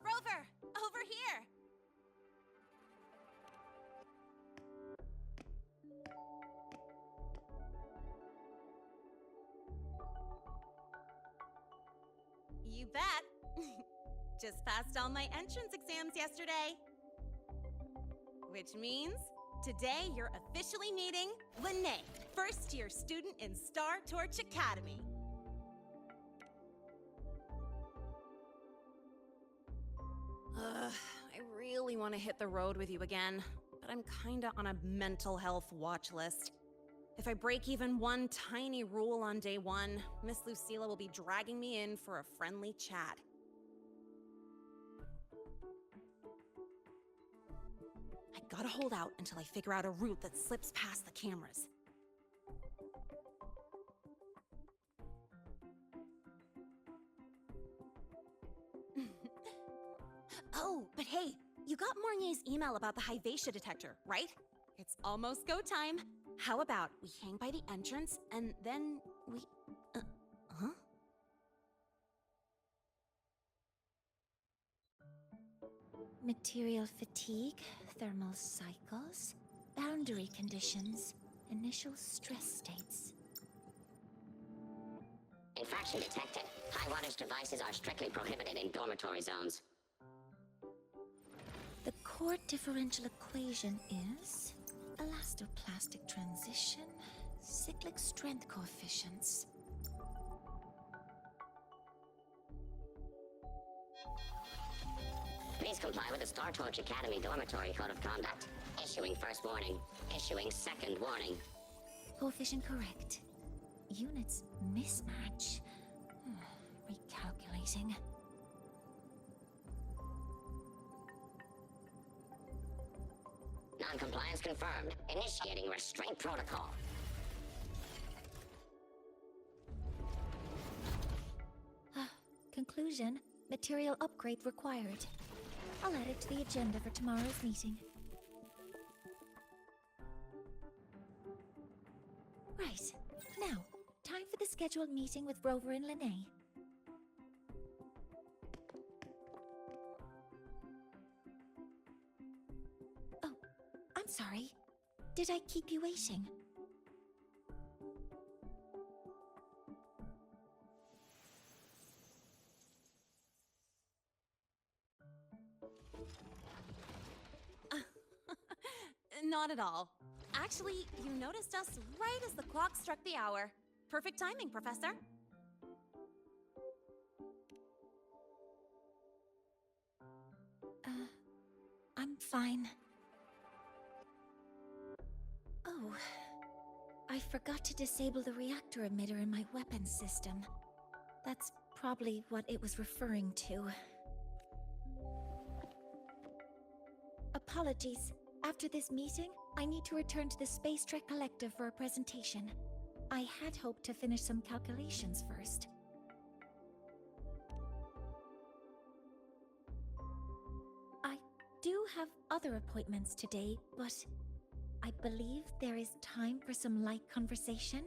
Rover, over here! You bet. Just passed all my entrance exams yesterday. Which means today you're officially meeting Lene, first-year student in Star Torch Academy. I really want to hit the road with you again, but I'm kinda on a mental health watch list. If I break even one tiny rule on day one, Miss Lucilla will be dragging me in for a friendly chat. I gotta hold out until I figure out a route that slips past the cameras. Oh, but hey, you got Mornier's email about the Hyvatia detector, right? It's almost go time. How about we hang by the entrance and then we... huh? Material fatigue, thermal cycles, boundary conditions, initial stress states. Infraction detected. High wattage devices are strictly prohibited in dormitory zones. The core differential equation is elastoplastic transition, cyclic strength coefficients. Please comply with the Star Torch Academy Dormitory Code of Conduct. Issuing first warning. Issuing second warning. Coefficient correct. Units mismatch. Recalculating. Non-compliance confirmed. Initiating restraint protocol. Conclusion, material upgrade required. I'll add it to the agenda for tomorrow's meeting. Right. Now, time for the scheduled meeting with Rover and Lene. Oh, I'm sorry. Did I keep you waiting? Not at all. Actually, you noticed us right as the clock struck the hour. Perfect timing, Professor. I'm fine. Oh, I forgot to disable the reactor emitter in my weapons system. That's probably what it was referring to. Apologies. After this meeting, I need to return to the Space Trek Collective for a presentation. I had hoped to finish some calculations first. I do have other appointments today, but I believe there is time for some light conversation.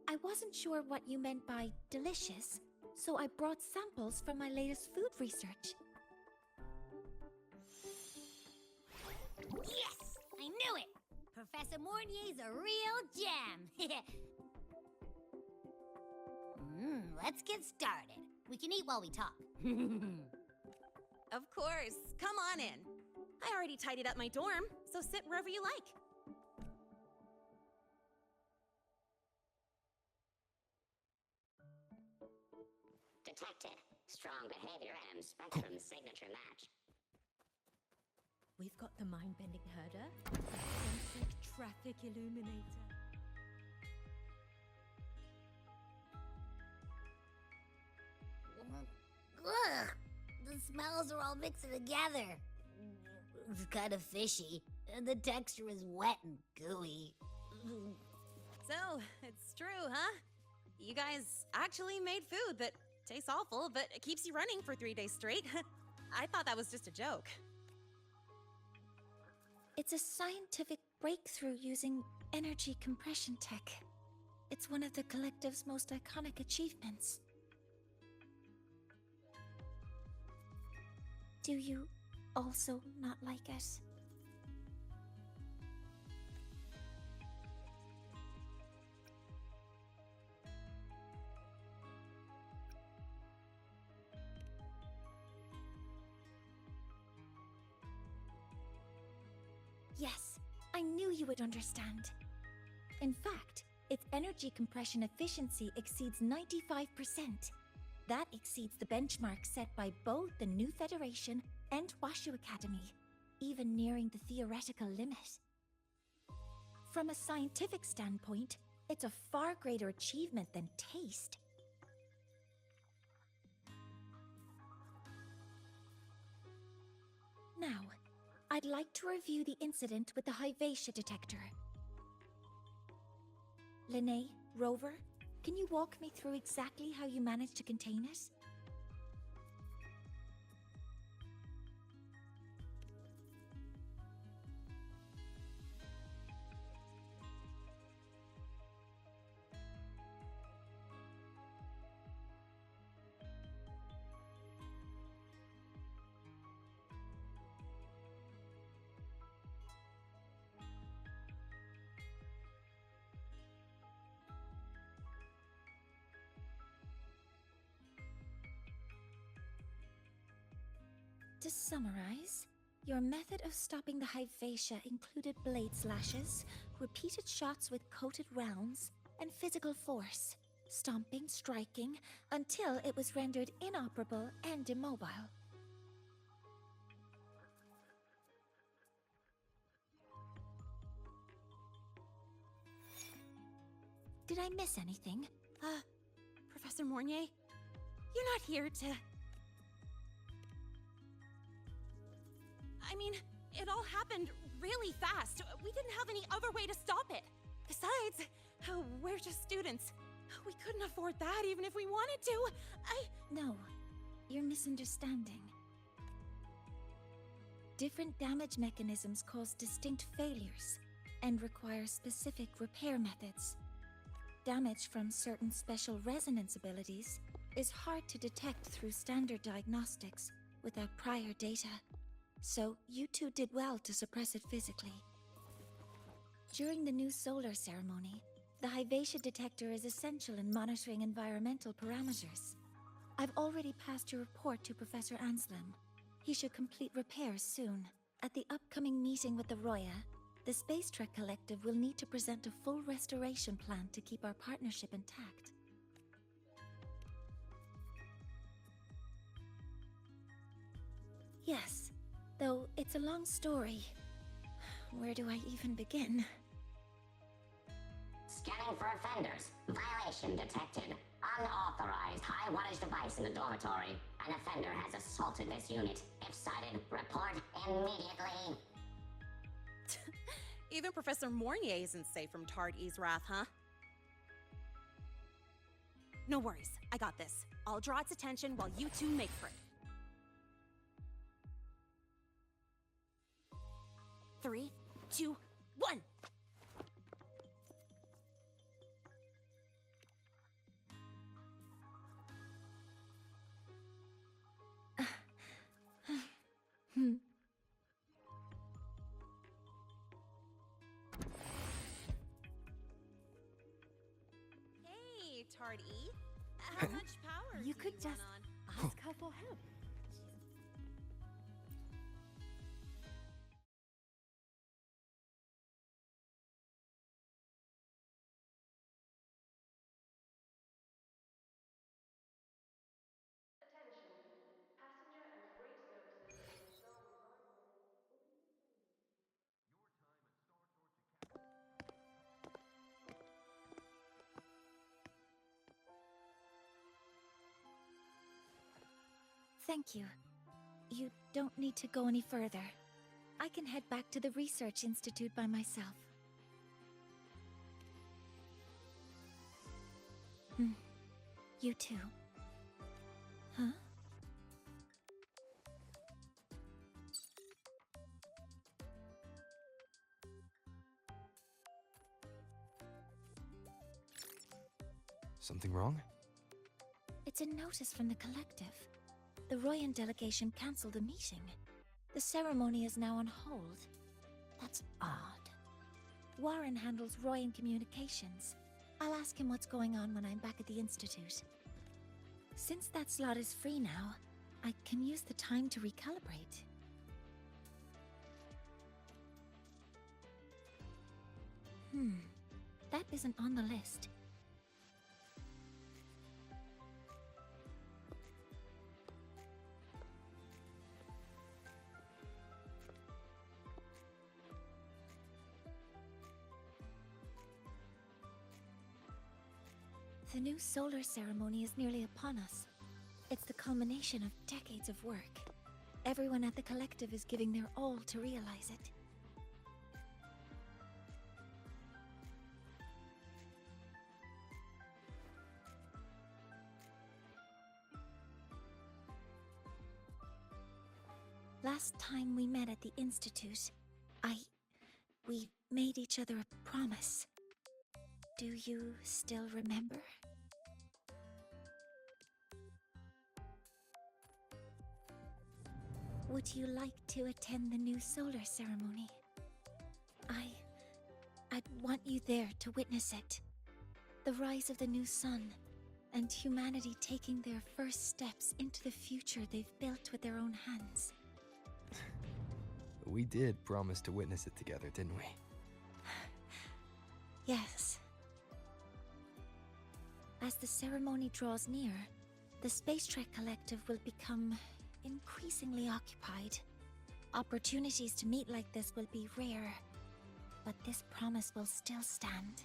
I wasn't sure what you meant by delicious, so I brought samples from my latest food research. Yes! I knew it! Professor Mornier's a real gem! Let's get started. We can eat while we talk. Of course. Come on in. I already tidied up my dorm, so sit wherever you like. Detected. Strong behavior and spectrum signature match. We've got the mind-bending herder, the forensic traffic illuminator. Ugh! The smells are all mixing together. It's kind of fishy, and the texture is wet and gooey. So, it's true, huh? You guys actually made food that Tastes awful, but it keeps you running for 3 days straight. I thought that was just a joke. It's a scientific breakthrough using energy compression tech. It's one of the collective's most iconic achievements. Do you also not like it? Yes, I knew you would understand. In fact, its energy compression efficiency exceeds 95%. That exceeds the benchmark set by both the New Federation and Washu Academy, even nearing the theoretical limit. From a scientific standpoint, it's a far greater achievement than taste. Now, I'd like to review the incident with the Hyvatia detector. Linnae, Rover, can you walk me through exactly how you managed to contain it? To summarize, your method of stopping the Hyvatia included blade slashes, repeated shots with coated rounds, and physical force, stomping, striking, until it was rendered inoperable and immobile. Did I miss anything? Professor Mornier, you're not here to... I mean, it all happened really fast. We didn't have any other way to stop it. Besides, we're just students. We couldn't afford that even if we wanted to. No, you're misunderstanding. Different damage mechanisms cause distinct failures and require specific repair methods. Damage from certain special resonance abilities is hard to detect through standard diagnostics without prior data. So, you two did well to suppress it physically. During the new solar ceremony, the Hyvatia detector is essential in monitoring environmental parameters. I've already passed your report to Professor Anselm. He should complete repairs soon. At the upcoming meeting with the Roya, the Space Trek Collective will need to present a full restoration plan to keep our partnership intact. Yes. Though it's a long story. Where do I even begin? Scanning for offenders. Violation detected. Unauthorized high-wattage device in the dormitory. An offender has assaulted this unit. If sighted, report immediately. Even Professor Mornier isn't safe from Tard E's wrath, huh? No worries, I got this. I'll draw its attention while you two make for it. 3, 2, 1! Hey, Tard E. How much power You do could run just on? ask her for help. Attention. Passenger and freight services in the Star Design Hall will be suspended. Thank you. You don't need to go any further. I can head back to the Research Institute by myself. You too. Huh? Something wrong? It's a notice from the collective. The Royan delegation cancelled a meeting. The ceremony is now on hold. That's odd. Warren handles Royan communications. I'll ask him what's going on when I'm back at the Institute. Since that slot is free now, I can use the time to recalibrate. That isn't on the list. The new solar ceremony is nearly upon us. It's the culmination of decades of work. Everyone at the collective is giving their all to realize it. Last time we met at the Institute, we made each other a promise. Do you still remember? Would you like to attend the new solar ceremony? I'd want you there to witness it. The rise of the new sun, and humanity taking their first steps into the future they've built with their own hands. We did promise to witness it together, didn't we? Yes. As the ceremony draws near, the Space Trek Collective will become increasingly occupied. Opportunities to meet like this will be rare, but this promise will still stand.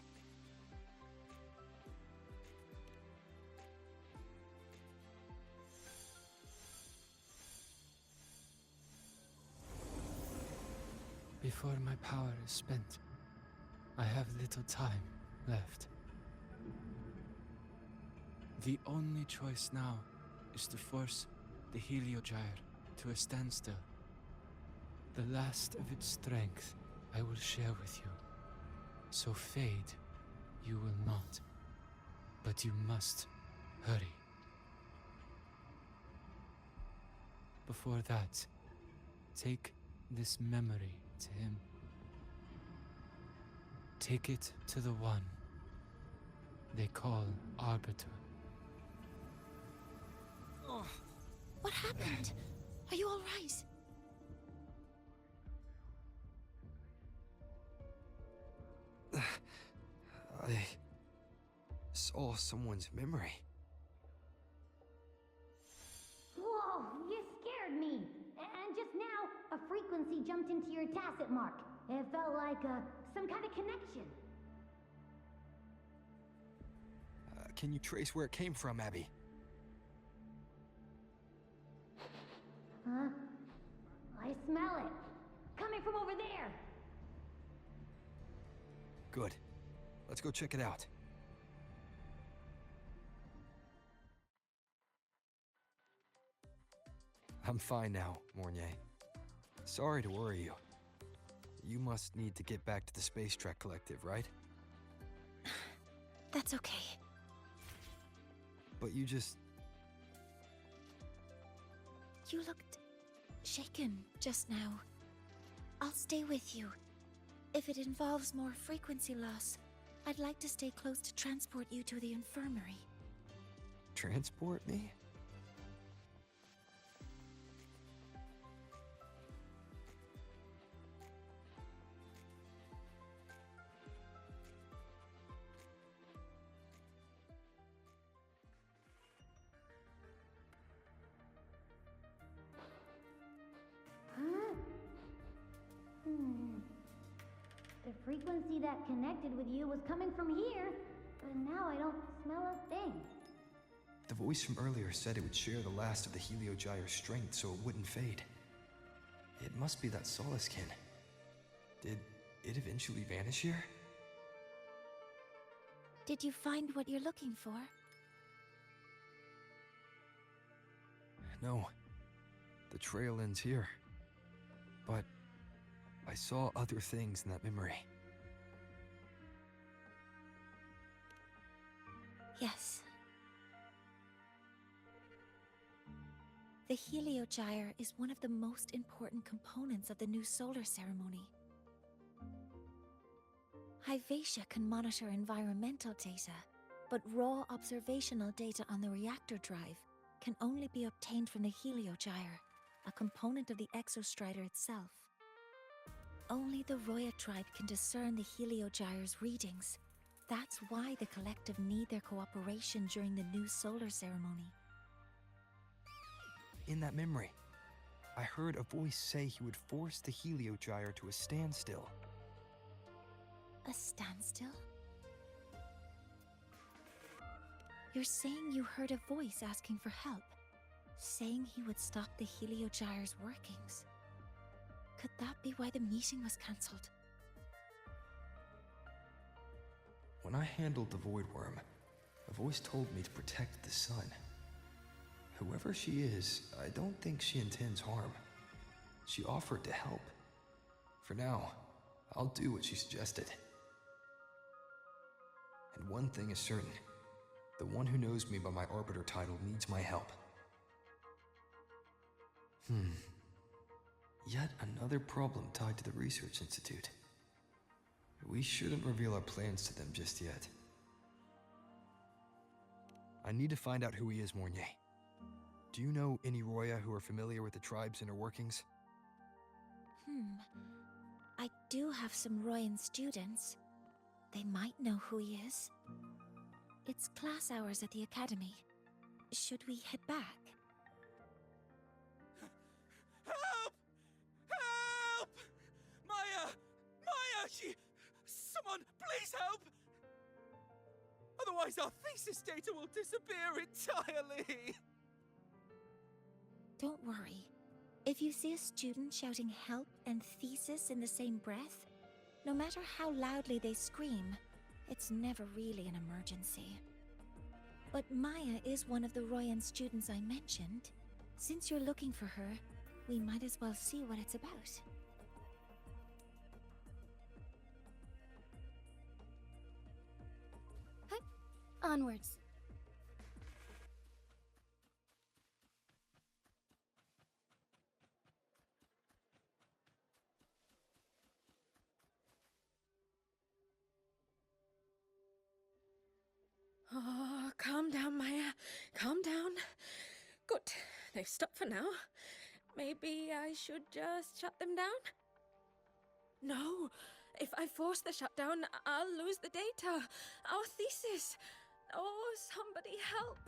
Before my power is spent, I have little time left. The only choice now is to force the Heliogyre to a standstill. The last of its strength I will share with you. So fade you will not. But you must hurry. Before that, take this memory to him. Take it to the one they call Arbiter. What happened? Are you all right? I saw someone's memory. Whoa, you scared me. And just now, a frequency jumped into your tacit mark. It felt like some kind of connection. Can you trace where it came from, Abby? Huh? I smell it. Coming from over there. Good. Let's go check it out. I'm fine now, Mornier. Sorry to worry you. You must need to get back to the Space Trek Collective, right? That's okay. But you just... You looked shaken just now. I'll stay with you. If it involves more frequency loss, I'd like to stay close to transport you to the infirmary. transport me? Huh? The frequency that connected with you was coming from here, but now I don't smell a thing. The voice from earlier said it would share the last of the Heliogyre's strength so it wouldn't fade. It must be that Solaskin. Did it eventually vanish here? Did you find what you're looking for? No. The trail ends here. But I saw other things in that memory. Yes. The Heliogyre is one of the most important components of the new solar ceremony. Hyvatia can monitor environmental data, but raw observational data on the reactor drive can only be obtained from the Heliogyre, a component of the exostrider itself. Only the Roya tribe can discern the Heliogyre's readings. That's why the collective need their cooperation during the new solar ceremony. In that memory, I heard a voice say he would force the Heliogyre to a standstill. A standstill? You're saying you heard a voice asking for help, saying he would stop the Heliogyre's workings. Could that be why the meeting was cancelled? When I handled the Void Worm, a voice told me to protect the sun. Whoever she is, I don't think she intends harm. She offered to help. For now, I'll do what she suggested. And one thing is certain. The one who knows me by my Arbiter title needs my help. Yet another problem tied to the Research Institute. We shouldn't reveal our plans to them just yet. I need to find out who he is, Mornier. Do you know any Roya who are familiar with the tribe's inner workings? I do have some Royan students. They might know who he is. It's class hours at the academy. Should we head back? Help! Help! Maya! Maya! Someone, please help! Otherwise our thesis data will disappear entirely! Don't worry. If you see a student shouting help and thesis in the same breath, no matter how loudly they scream, it's never really an emergency. But Maya is one of the Royan students I mentioned. Since you're looking for her, we might as well see what it's about. Onwards. Oh, calm down, Maya. Calm down. Good. They've stopped for now. Maybe I should just shut them down? No. If I force the shutdown, I'll lose the data. Our thesis. Oh, somebody help.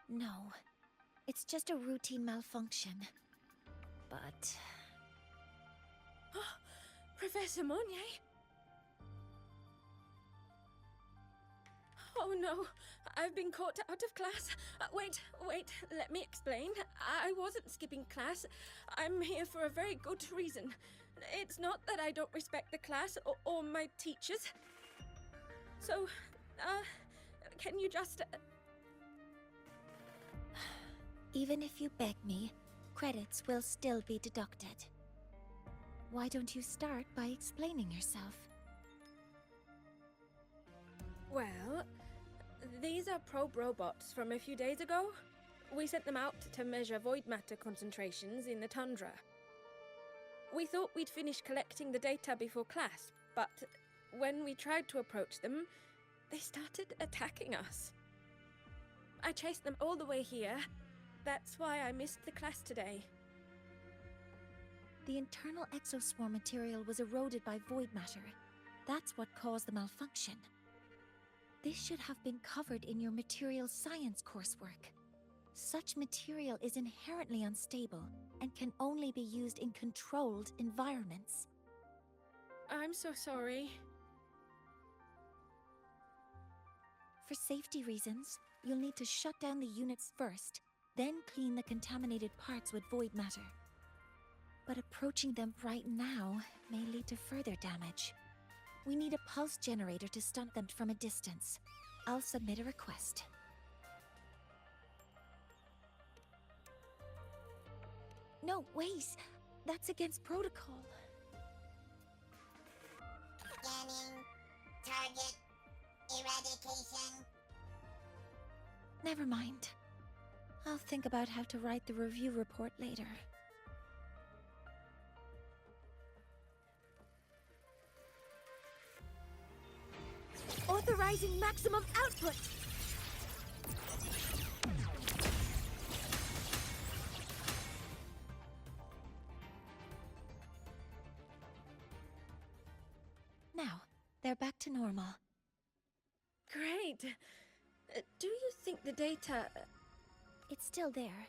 No. It's just a routine malfunction. But... Professor Monnier? Oh no, I've been caught out of class. Wait, let me explain. I wasn't skipping class. I'm here for a very good reason. It's not that I don't respect the class or my teachers. So, can you just... Even if you beg me, credits will still be deducted. Why don't you start by explaining yourself? Well, these are probe robots from a few days ago. We sent them out to measure void matter concentrations in the tundra. We thought we'd finish collecting the data before class, but when we tried to approach them, they started attacking us. I chased them all the way here. That's why I missed the class today. The internal exoswarm material was eroded by void matter. That's what caused the malfunction. This should have been covered in your material science coursework. Such material is inherently unstable and can only be used in controlled environments. I'm so sorry. For safety reasons, you'll need to shut down the units first, then clean the contaminated parts with void matter. But approaching them right now may lead to further damage. We need a pulse generator to stun them from a distance. I'll submit a request. No, wait. That's against protocol. Scanning. Target. Eradication. Never mind. I'll think about how to write the review report later. Authorizing maximum output! Now, they're back to normal. Great! Do you think the data... It's still there.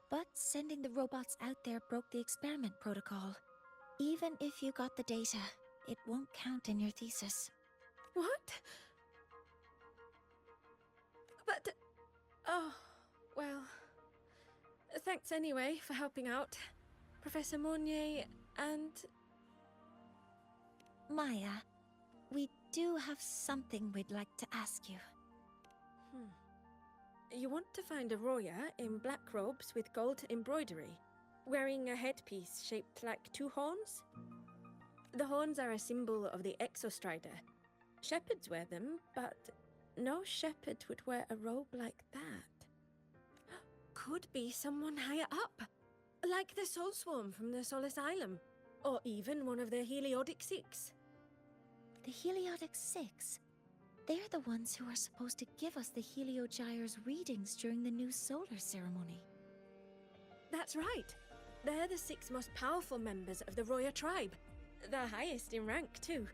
But sending the robots out there broke the experiment protocol. Even if you got the data, it won't count in your thesis. What? But... Oh, well... Thanks anyway for helping out, Professor Monnier and... Maya, we do have something we'd like to ask you. You want to find a Roya in black robes with gold embroidery, wearing a headpiece shaped like two horns? The horns are a symbol of the Exostrider. Shepherds wear them, but no shepherd would wear a robe like that. Could be someone higher up, like the Soul Swarm from the Sol Asylum, or even one of the Heliodic Six. The Heliodic Six? They're the ones who are supposed to give us the Heliogyre's readings during the new solar ceremony. That's right. They're the 6 most powerful members of the Roya tribe. The highest in rank, too.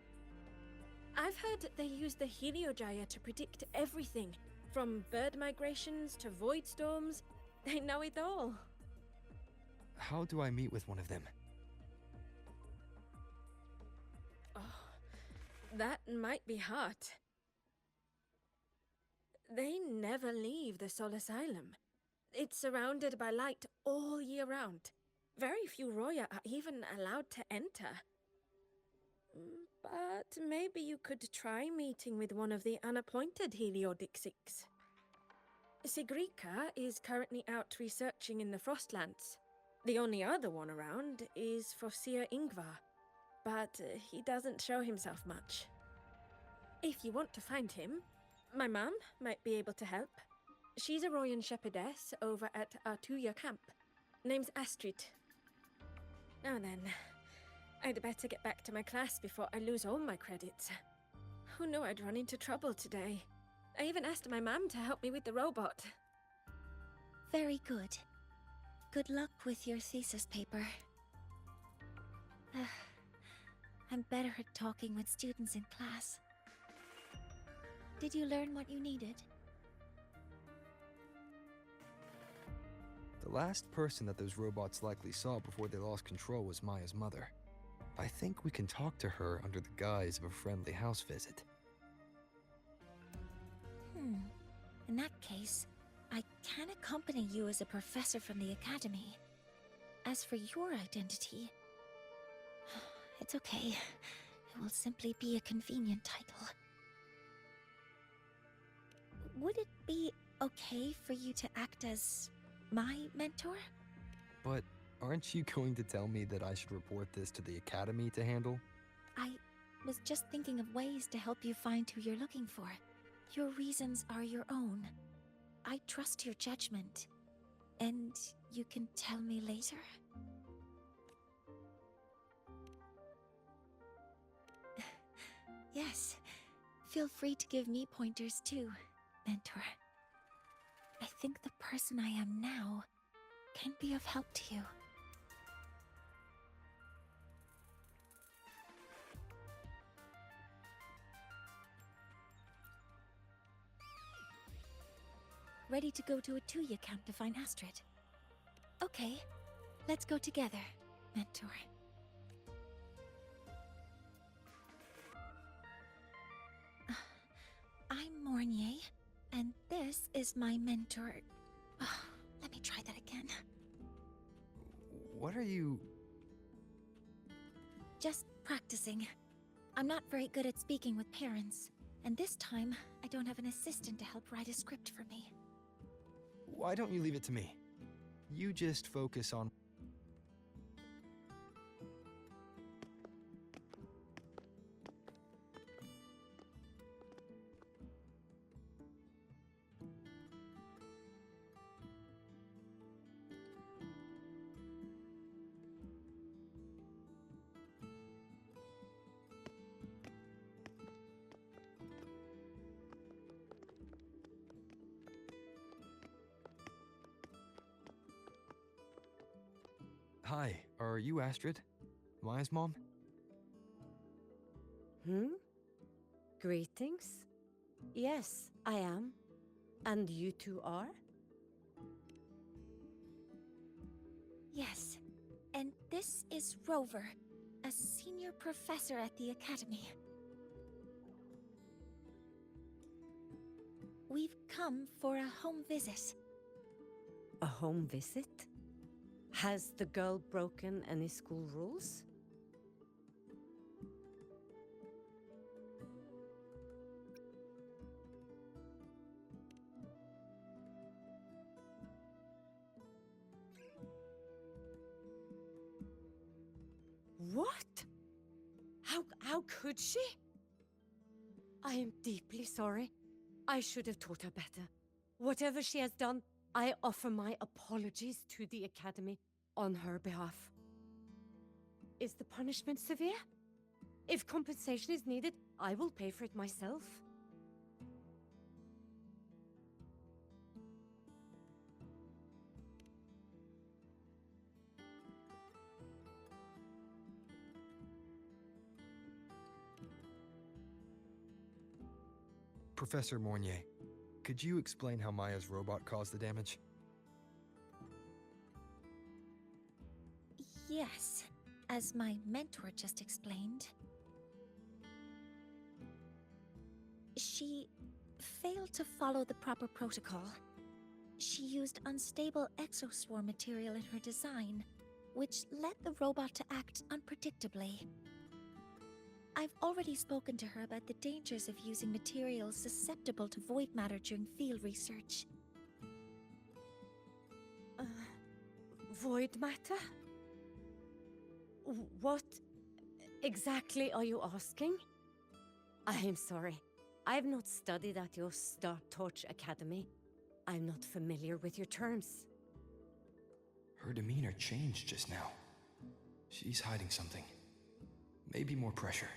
I've heard they use the Heliogyre to predict everything, from bird migrations to void storms. They know it all. How do I meet with one of them? Oh, that might be hard. They never leave the Sol Asylum. It's surrounded by light all year round. Very few Roya are even allowed to enter. But maybe you could try meeting with one of the unappointed Heliodic Six. Sigrika is currently out researching in the Frostlands. The only other one around is Fosir Ingvar, but he doesn't show himself much. If you want to find him, my mum might be able to help. She's a Royan shepherdess over at Artuya camp. Name's Astrid. Now then, I'd better get back to my class before I lose all my credits. Who knew I'd run into trouble today? I even asked my mum to help me with the robot. Very good. Good luck with your thesis paper. I'm better at talking with students in class. Did you learn what you needed? The last person that those robots likely saw before they lost control was Maya's mother. I think we can talk to her under the guise of a friendly house visit. In that case, I can accompany you as a professor from the academy. As for your identity, it's okay. It will simply be a convenient title. Would it be okay for you to act as my mentor? But aren't you going to tell me that I should report this to the academy to handle? I was just thinking of ways to help you find who you're looking for. Your reasons are your own. I trust your judgment. And you can tell me later? Yes. Feel free to give me pointers too, mentor. I think the person I am now can be of help to you. Ready to go to a Tuya camp to find Astrid? Okay, let's go together, mentor. I'm Mornier, and this is my mentor. Let me try that again. What are you... Just practicing. I'm not very good at speaking with parents, and this time, I don't have an assistant to help write a script for me. Why don't you leave it to me? You just focus on... Hi, are you Astrid? Maya's mom? Greetings. Yes, I am. And you two are? Yes, and this is Rover, a senior professor at the Academy. We've come for a home visit. A home visit? Has the girl broken any school rules? What? How could she? I am deeply sorry. I should have taught her better. Whatever she has done, I offer my apologies to the Academy on her behalf. Is the punishment severe? If compensation is needed, I will pay for it myself. Professor Mornier, could you explain how Maya's robot caused the damage? Yes, as my mentor just explained. She failed to follow the proper protocol. She used unstable exoswarm material in her design, which led the robot to act unpredictably. I've already spoken to her about the dangers of using materials susceptible to void matter during field research. Void matter? What exactly are you asking? I am sorry. I have not studied at your Star Torch Academy. I'm not familiar with your terms. Her demeanor changed just now. She's hiding something. Maybe more pressure.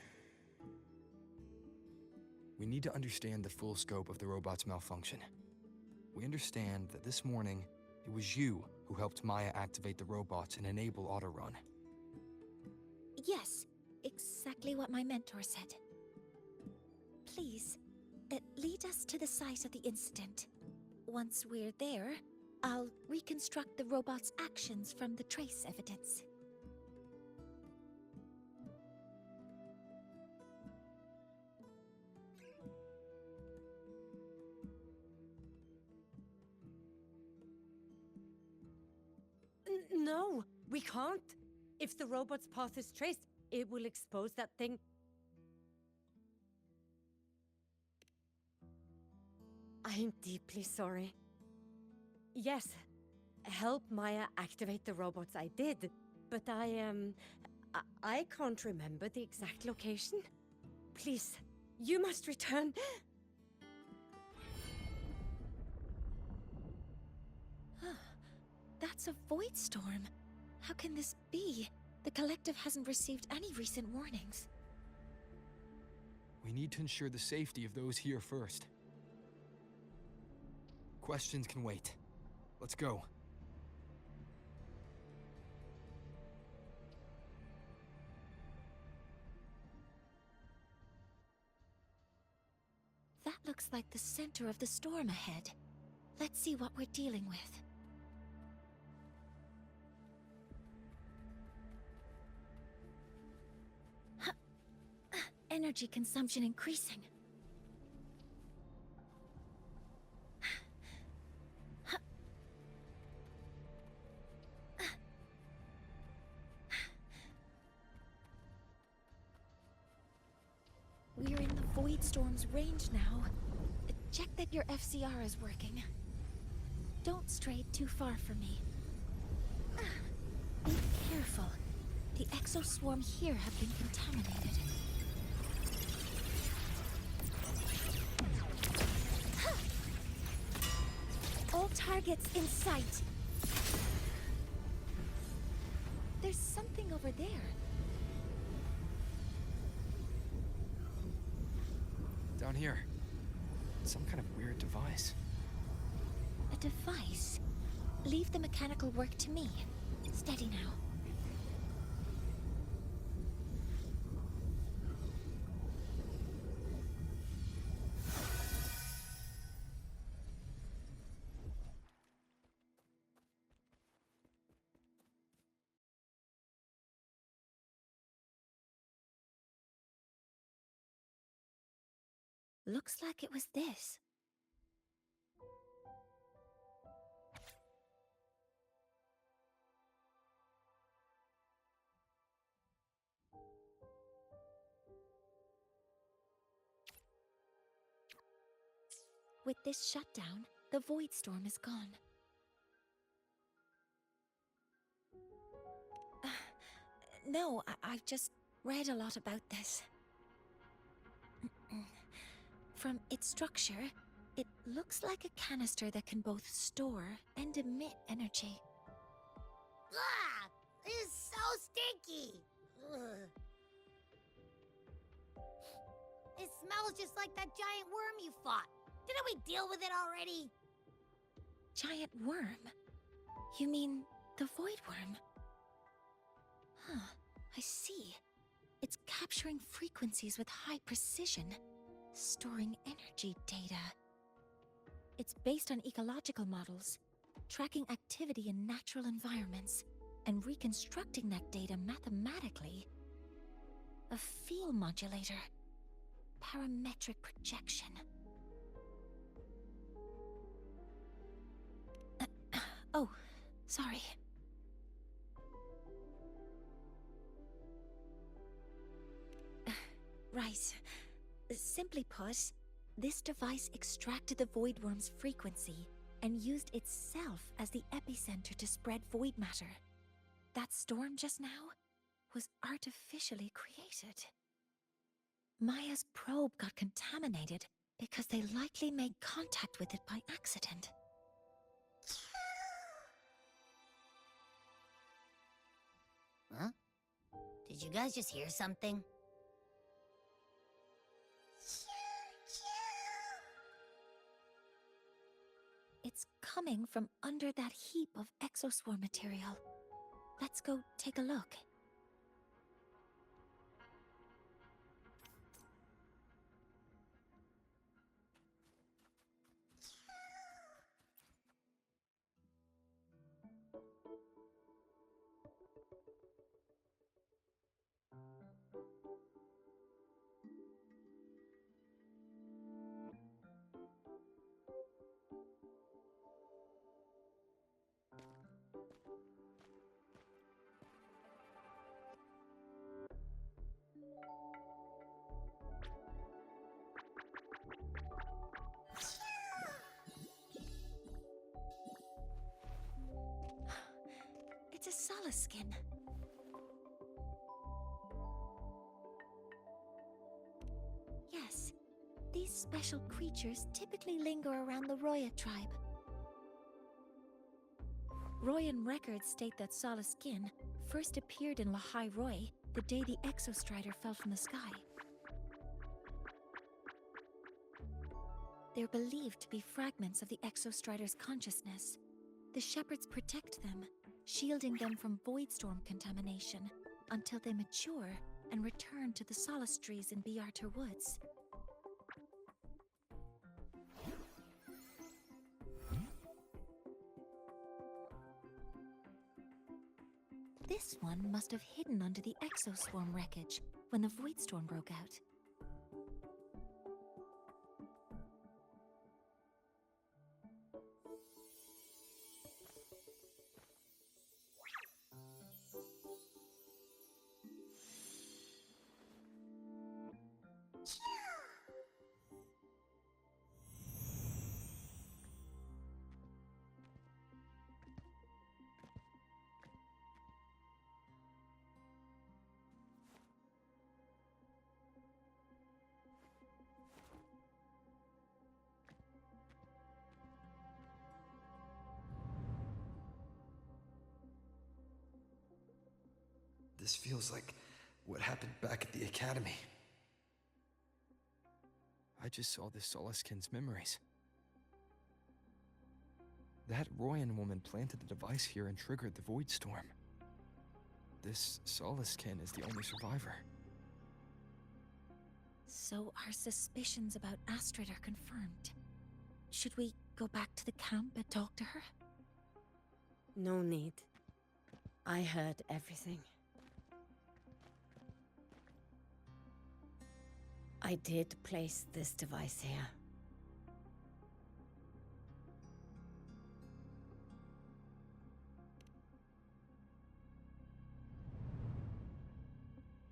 We need to understand the full scope of the robot's malfunction. We understand that this morning, it was you who helped Maya activate the robots and enable autorun. Yes, exactly what my mentor said. Please, lead us to the site of the incident. Once we're there, I'll reconstruct the robot's actions from the trace evidence. No, we can't. If the robot's path is traced, it will expose that thing. I am deeply sorry. Yes, help Maya activate the robots I did, but I can't remember the exact location. Please, you must return. That's a void storm. How can this be? The Collective hasn't received any recent warnings. We need to ensure the safety of those here first. Questions can wait. Let's go. That looks like the center of the storm ahead. Let's see what we're dealing with. Energy consumption increasing. Void Storm's range now. Check that your FCR is working. Don't stray too far from me. Be careful. The exoswarm here have been contaminated. All targets in sight. There's something over there. Down here. Some kind of weird device. A device? Leave the mechanical work to me. Steady now. Looks like it was this. With this shutdown, the Void Storm is gone. No, I've just read a lot about this. From its structure, it looks like a canister that can both store and emit energy. Ah! This is so stinky! Ugh. It smells just like that giant worm you fought. Didn't we deal with it already? Giant worm? You mean the Void Worm? Huh, I see. It's capturing frequencies with high precision, storing energy data. It's based on ecological models, tracking activity in natural environments, and reconstructing that data mathematically. A field modulator. Parametric projection. Oh, sorry. Right. Simply put, this device extracted the Void Worm's frequency and used itself as the epicenter to spread void matter. That storm just now was artificially created. Maya's probe got contaminated because they likely made contact with it by accident. Huh? Did you guys just hear something? It's coming from under that heap of exoswarm material. Let's go take a look. It's a Sala skin. Yes, these special creatures typically linger around the Roya tribe. Royan records state that Sala skin first appeared in Lahai Roy the day the Exostrider fell from the sky. They're believed to be fragments of the Exostrider's consciousness. The shepherds protect them, shielding them from void storm contamination until they mature and return to the solace trees in Biarter Woods. This one must have hidden under the exoswarm wreckage when the void storm broke out. This feels like what happened back at the academy. I just saw the Soliskin's memories. That Royan woman planted the device here and triggered the Void Storm. This Soliskin is the only survivor. So our suspicions about Astrid are confirmed. Should we go back to the camp and talk to her? No need. I heard everything. I did place this device here.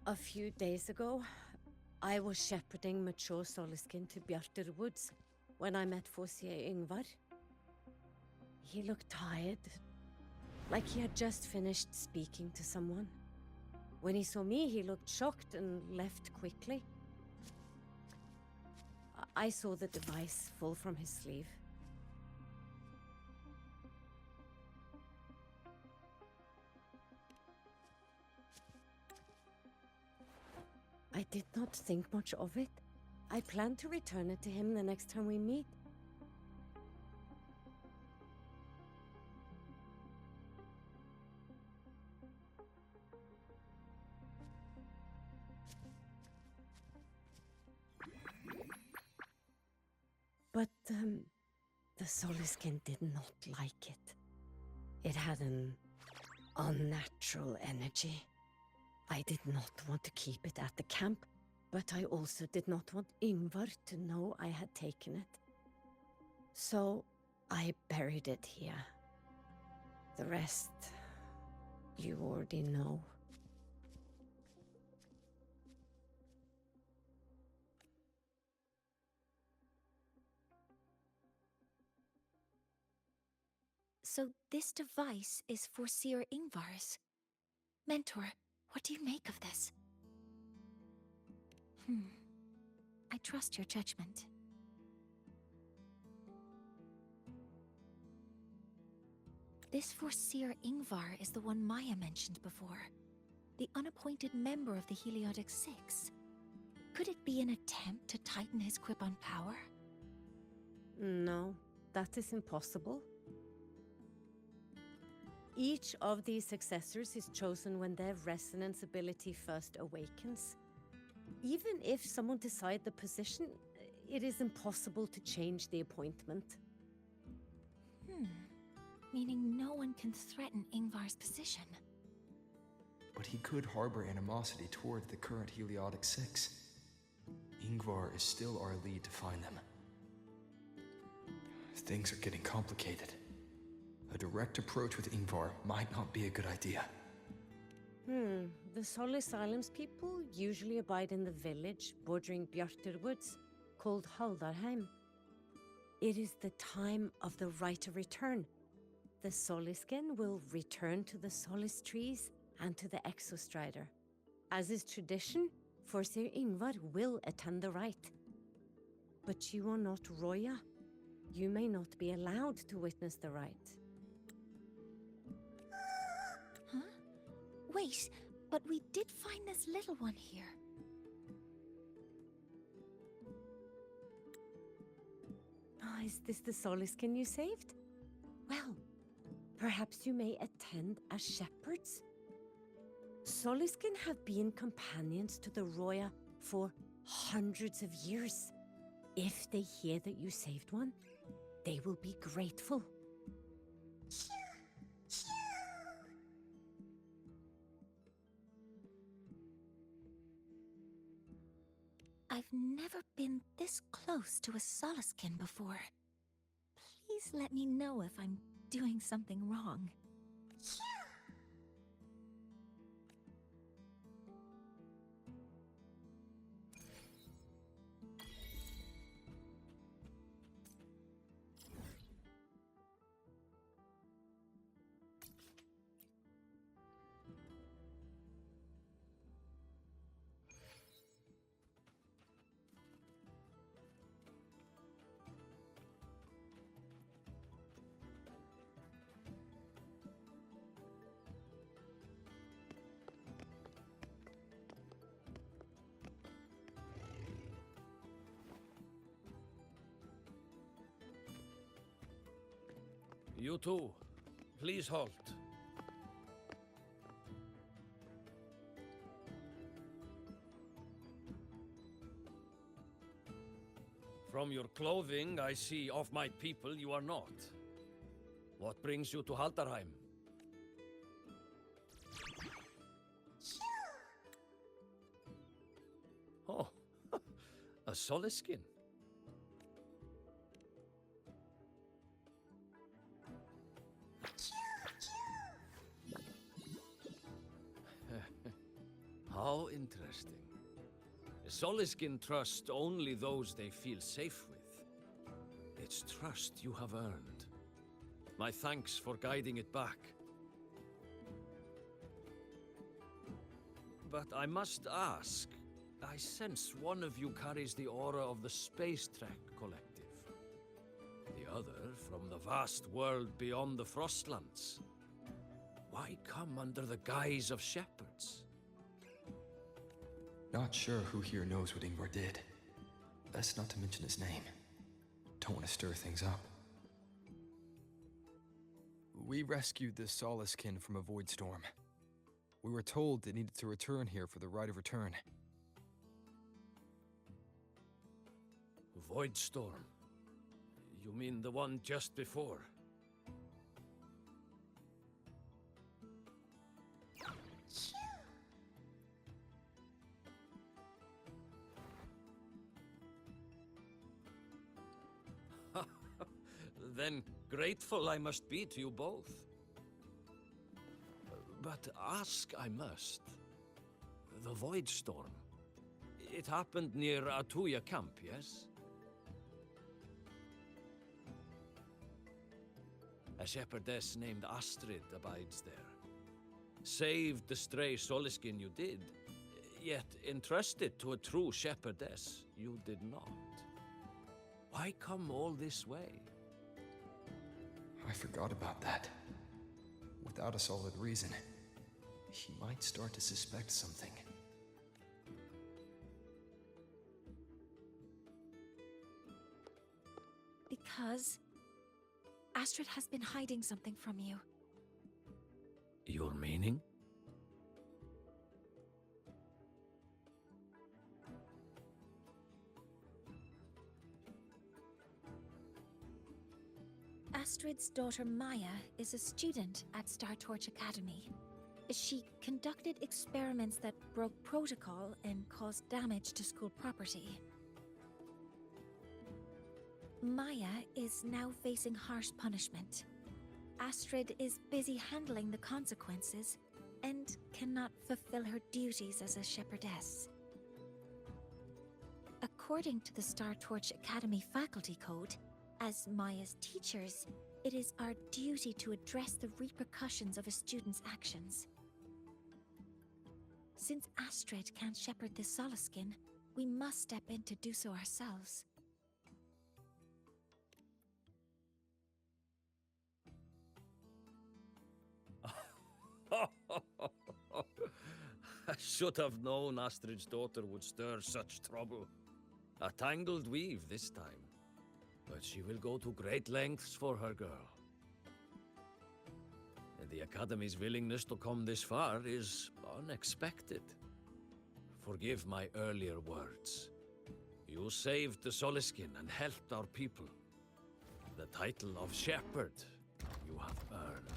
A few days ago, I was shepherding mature Soliskin to Bjartur Woods when I met Forcier Yngvar. He looked tired, like he had just finished speaking to someone. When he saw me, he looked shocked and left quickly. I saw the device fall from his sleeve. I did not think much of it. I plan to return it to him the next time we meet. But, the Soliskin did not like it. It had an unnatural energy. I did not want to keep it at the camp, but I also did not want Yngvar to know I had taken it. So, I buried it here. The rest, you already know. So this device is for Seer Yngvar's. Mentor, what do you make of this? I trust your judgment. This Forseer Yngvar is the one Maya mentioned before. The unappointed member of the Heliotic Six. Could it be an attempt to tighten his grip on power? No, that is impossible. Each of these successors is chosen when their resonance ability first awakens. Even if someone decides the position, it is impossible to change the appointment. Meaning no one can threaten Yngvar's position. But he could harbor animosity toward the current Heliotic Six. Yngvar is still our lead to find them. Things are getting complicated. A direct approach with Yngvar might not be a good idea. The Solis Islands people usually abide in the village bordering Bjartur Woods, called Haldarheim. It is the time of the right of return. The Soliskin will return to the Solis trees and to the Exostrider. As is tradition, Forseer Yngvar will attend the rite. But you are not Roya. You may not be allowed to witness the rite. Huh? Wait, but we did find this little one here. Oh, is this the Soliskin you saved? Well, perhaps you may attend as shepherds? Soliskin have been companions to the Roya for hundreds of years. If they hear that you saved one, they will be grateful. I've never been this close to a Soliskin before. Please let me know if I'm doing something wrong. You too. Please halt. From your clothing, I see of my people you are not. What brings you to Haldarheim? Oh, a Soliskin. How interesting. Soliskin trust only those they feel safe with. It's trust you have earned. My thanks for guiding it back. But I must ask, I sense one of you carries the aura of the Space Trek Collective. The other from the vast world beyond the Frostlands. Why come under the guise of shepherds? Not sure who here knows what Ingvar did. Best not to mention his name. Don't want to stir things up. We rescued the Soliskin from a void storm. We were told it needed to return here for the rite of return. Void storm? You mean the one just before? Then grateful I must be to you both. But ask I must. The Void Storm. It happened near Atuya camp, yes? A shepherdess named Astrid abides there. Saved the stray Soliskin you did, yet entrusted to a true shepherdess you did not. Why come all this way? I forgot about that. Without a solid reason, she might start to suspect something. Because Astrid has been hiding something from you. Your meaning? Astrid's daughter Maya is a student at Star Torch Academy. She conducted experiments that broke protocol and caused damage to school property. Maya is now facing harsh punishment. Astrid is busy handling the consequences and cannot fulfill her duties as a shepherdess. According to the Star Torch Academy faculty code, as Maya's teachers, it is our duty to address the repercussions of a student's actions. Since Astrid can't shepherd the Soliskin, we must step in to do so ourselves. I should have known Astrid's daughter would stir such trouble. A tangled weave this time. But she will go to great lengths for her girl. And the Academy's willingness to come this far is unexpected. Forgive my earlier words. You saved the Soliskin and helped our people. The title of Shepherd you have earned.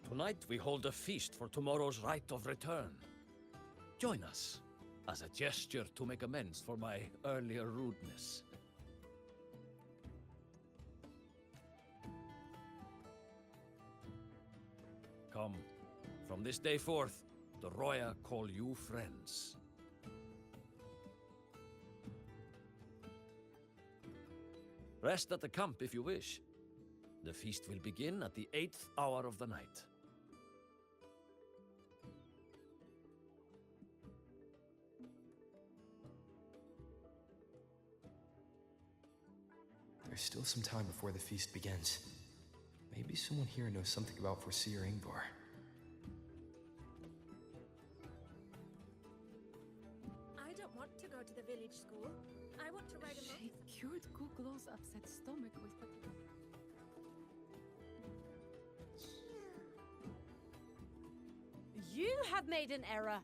Tonight we hold a feast for tomorrow's rite of return. Join us, as a gesture to make amends for my earlier rudeness. Come, from this day forth, the Roya call you friends. Rest at the camp if you wish. The feast will begin at the 8th hour of the night. There's still some time before the feast begins. Maybe someone here knows something about Foreseer Ingvar. I don't want to go to the village school. I want to ride a She cured Google's upset stomach with the... You have made an error.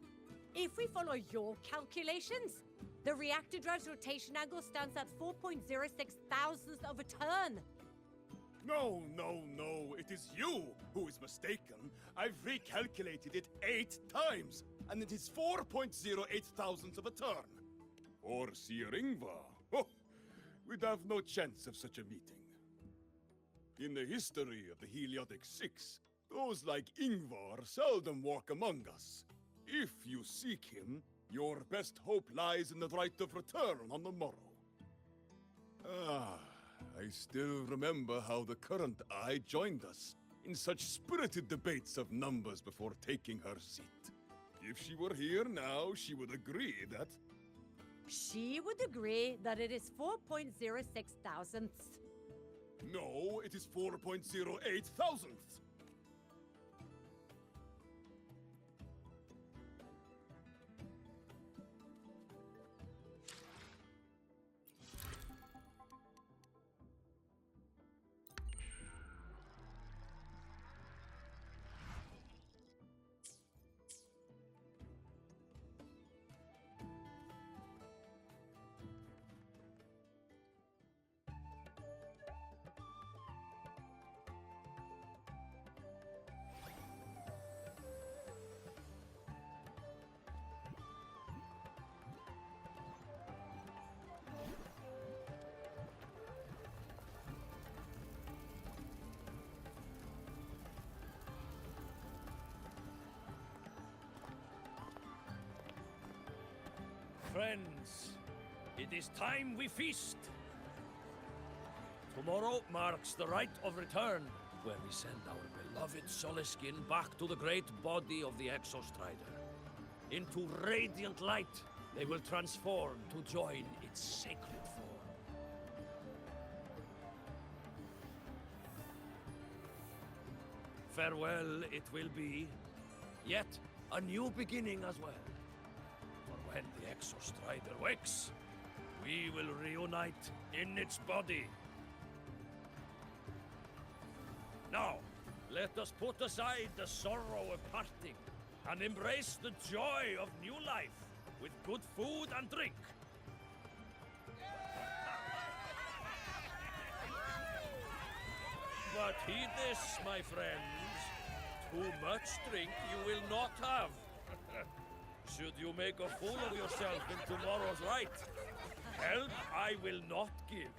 If we follow your calculations, the reactor drive's rotation angle stands at 4.06 thousandths of a turn. No, no, no. It is you who is mistaken. I've recalculated it 8 times, and it is 4.08 thousandths of a turn. Or Sir Ingvar. Oh, we'd have no chance of such a meeting. In the history of the Heliotic Six, those like Ingvar seldom walk among us. If you seek him, your best hope lies in the right of return on the morrow. Ah, I still remember how the current eye joined us in such spirited debates of numbers before taking her seat. If she were here now, she would agree that... She would agree that it is 4.06 thousandths. No, it is 4.08 thousandths. Friends, it is time we feast. Tomorrow marks the rite of return, where we send our beloved Soliskin back to the great body of the Exostrider. Into radiant light, they will transform to join its sacred form. Farewell it will be, yet a new beginning as well. For when the Exostrider wakes, we will reunite in its body. Now, let us put aside the sorrow of parting and embrace the joy of new life with good food and drink. But heed this, my friends. Too much drink you will not have. Should you make a fool of yourself in tomorrow's rite, help I will not give.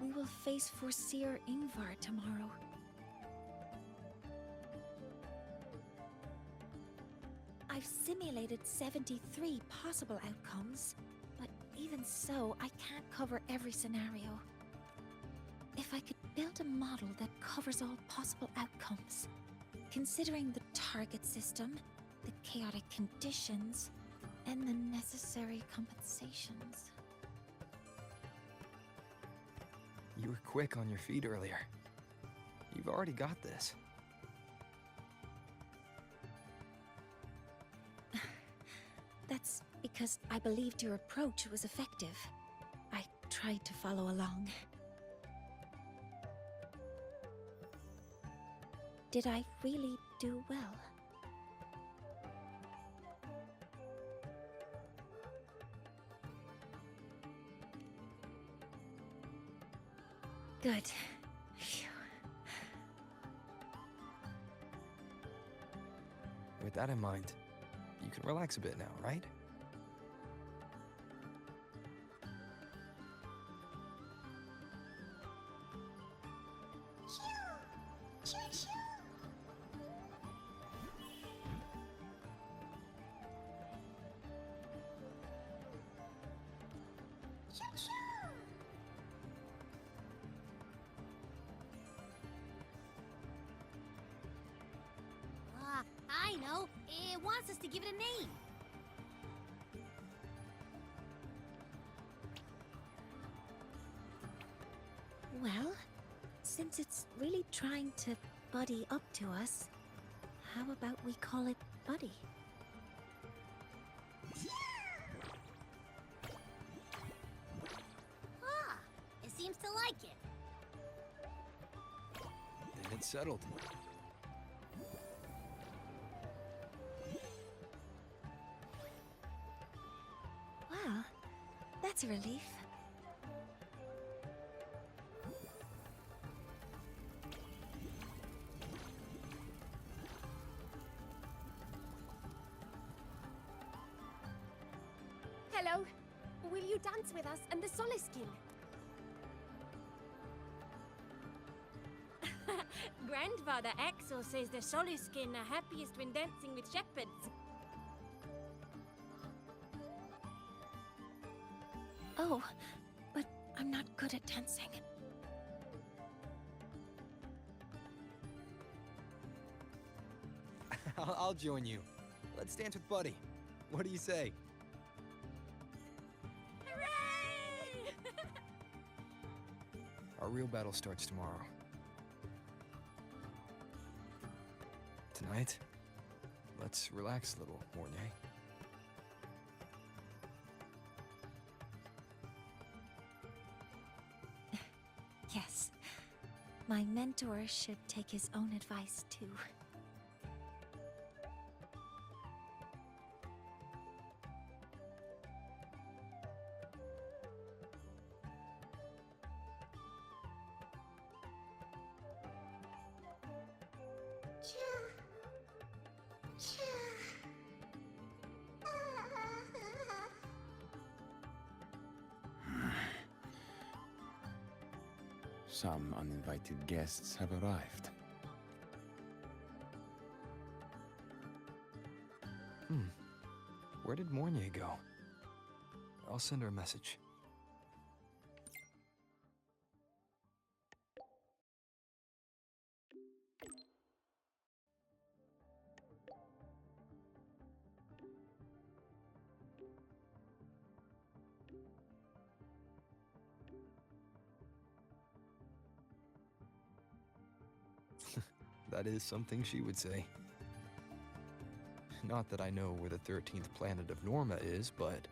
We will face Seer Ingvar tomorrow. I've simulated 73 possible outcomes, but even so, I can't cover every scenario. If I could build a model that covers all possible outcomes, considering the target system, the chaotic conditions, and the necessary compensations. You were quick on your feet earlier. You've already got this. That's because I believed your approach was effective. I tried to follow along. Did I really do well? Good. Phew. With that in mind, you can relax a bit now, right? it wants us to give it a name. Well, since it's really trying to buddy up to us, how about we call it Buddy? Ah, it seems to like it. Then it's settled. Well, that's a relief. Hello. Will you dance with us and the Soliskin? Grandfather Axel says the Soliskin are happiest when dancing with shepherds. Oh, but I'm not good at dancing. I'll join you. Let's dance with Buddy. What do you say? Hooray! Our real battle starts tomorrow. Tonight, let's relax a little, Mornay. Yes. My mentor should take his own advice, too. Some uninvited guests have arrived. Where did Mornay go? I'll send her a message. That is something she would say. Not that I know where the 13th planet of Norma is, but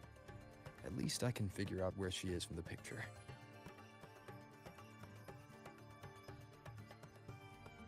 at least I can figure out where she is from the picture.